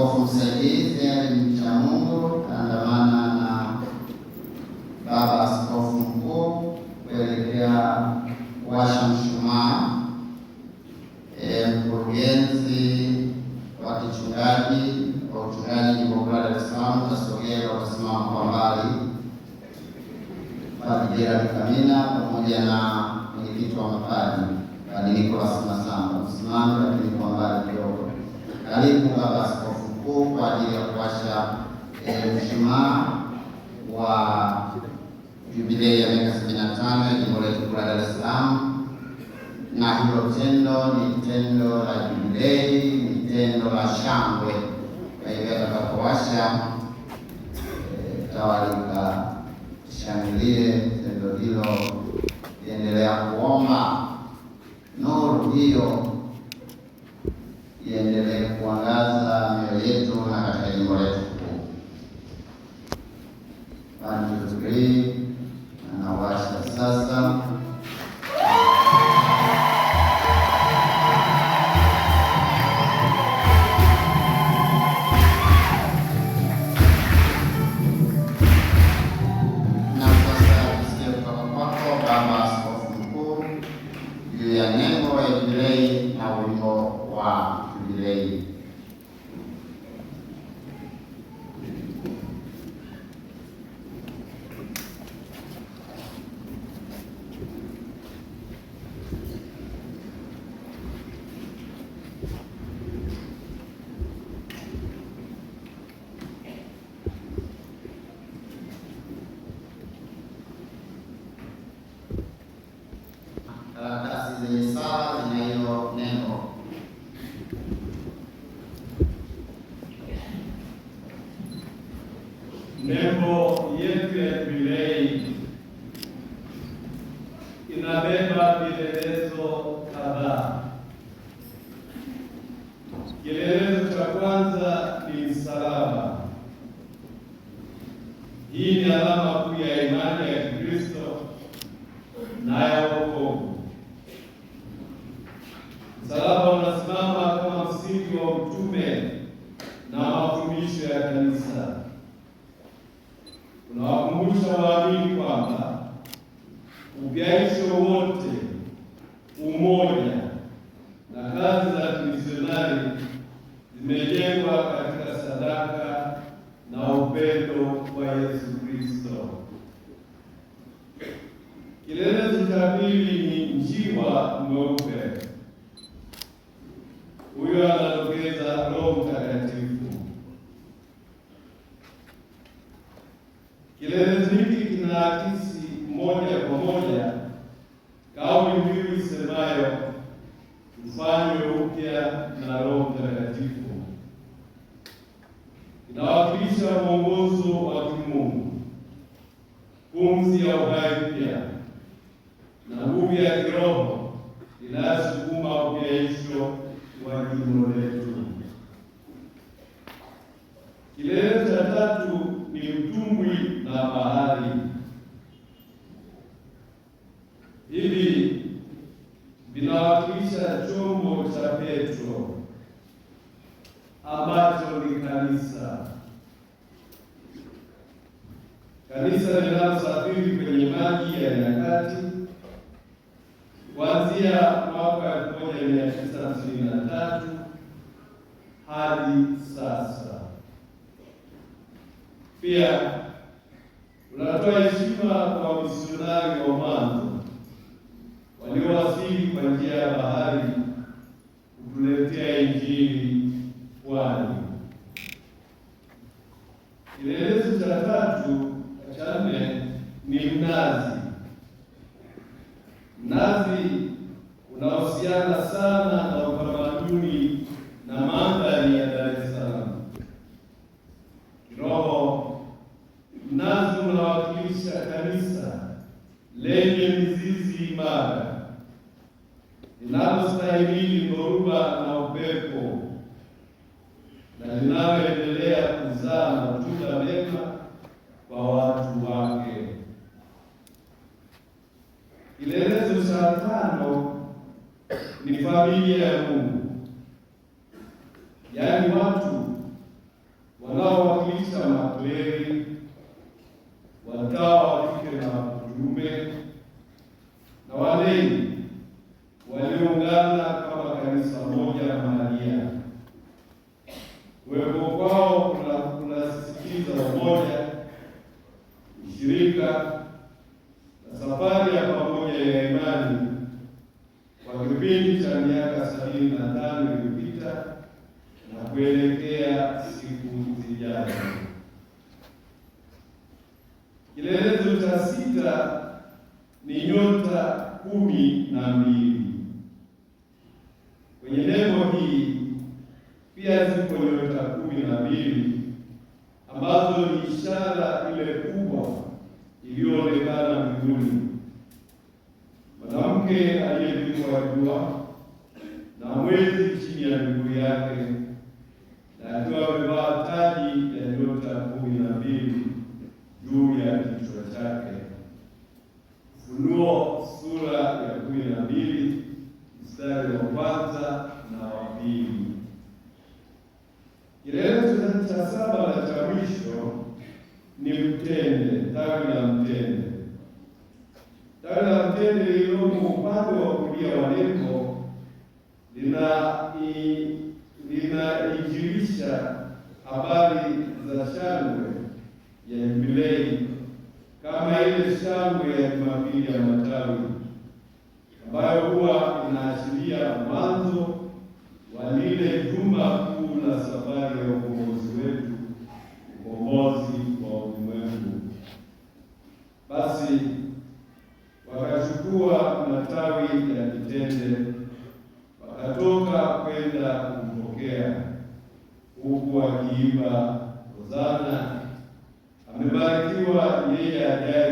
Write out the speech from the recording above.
Askofu msaidizi mcha Mungu kaandamana na baba askofu mkuu kuelekea kuwasha mshumaa. Mkurugenzi wa kichungaji wa uchungaji jimbo kuu la Dar es Salaam tasogea watasimama kwa mbali, Padre Gerald Kamina pamoja na mwenyekiti wa mapadri Padre Nicholas Masamba msimame, lakini kwa mbali kidogo. Karibu baba askofu mkuu kwa ajili ya kuwasha mshumaa wa jubilei ya miaka 75 ya jimbo letu kuu la Dar es Salaam. Na hilo tendo ni tendo la jubilei, ni tendo la shangwe. Kwa hivyo atakapowasha tawalika shangilie tendo hilo, iendelea kuomba nuru hiyo iendelee kuangaza mioyo yetu na katika jimbo letu kuu. Padre anawasha sasa. Ya nembo ya jubilei na wimbo wa jubilei. Karatasi zenye sala zina hilo neno. Nembo yetu ya jubilei inabeba vielelezo kadhaa. Kielelezo cha kwanza ni msalaba. Hii ni alama kuu ya imani ya Kikristo na ya wokovu. Msalaba unasimama kama msingi wa utume na mafundisho ya kanisa. Unawakumbusha waamini kwamba upyaisho wote, umoja na kazi za kimisionari zimejengwa katika sadaka na upendo wa Yesu Kristo. Kielelezo cha pili ni njiwa mweupe. Huyo anatokeza Roho Mtakatifu. Kielelezo hiki kinaakisi moja kwa moja kauli mbiu isemayo tufanywe upya na Roho Mtakatifu. Inawakilisha mwongozo wa kimungu, pumzi ya uhai mpya na nguvu ya kiroho inayosukuma upyaisho wa jimbo letu. Kielelezo cha tatu ni mtumbwi na bahari. Hivi vinawakilisha chombo cha Petro ambacho ni kanisa. Kanisa linalosafiri kwenye maji ya nyakati kuanzia mwaka 1953 hadi sasa. Pia unatoa heshima kwa misionari wa mwanzo waliowasili kwa njia ya bahari kutuletea Injili pwani. Kielelezo cha tatu cha nne ni mnazi. Mnazi unahusiana sana na utamaduni na mandhari ya Dar es Salaam. Kiroho, mnazi unawakilisha kanisa lenye mizizi imara linalostahimili dhoruba na upepo na linaloendelea kuzaa matunda mema kwa watu wake. Kielelezo cha tano ni familia ya Mungu, yaani watu na kuelekea siku zijazo. Kielelezo cha 6 ni nyota 12. Kwenye nembo hii pia zipo nyota 12 ambazo ni ishara ile kubwa iliyoonekana mbinguni, mwanamke aliyevikwa jua na mwezi chini ya miguu yake, na akiwa amevaa taji ya nyota 12 juu ya kichwa chake. Ufunuo sura ya 12 mstari wa 1 na wa 2. Kielelezo cha 7 na cha mwisho ni mtende, tawi la mtende. Tawi la mtende lililomo upande wa kulia wa nembo linaijilisha habari za shangwe ya Jubilei, kama ile shangwe ya Jumapili ya Matawi ambayo huwa inaashiria mwanzo wa lile juma kuu la safari ya ukombozi wetu, ukombozi wa ulimwengu. Basi wakachukua matawi ya mitende wakatoka kwenda kumpokea, huku akiimba, Hosana, amebarikiwa yeye ajaye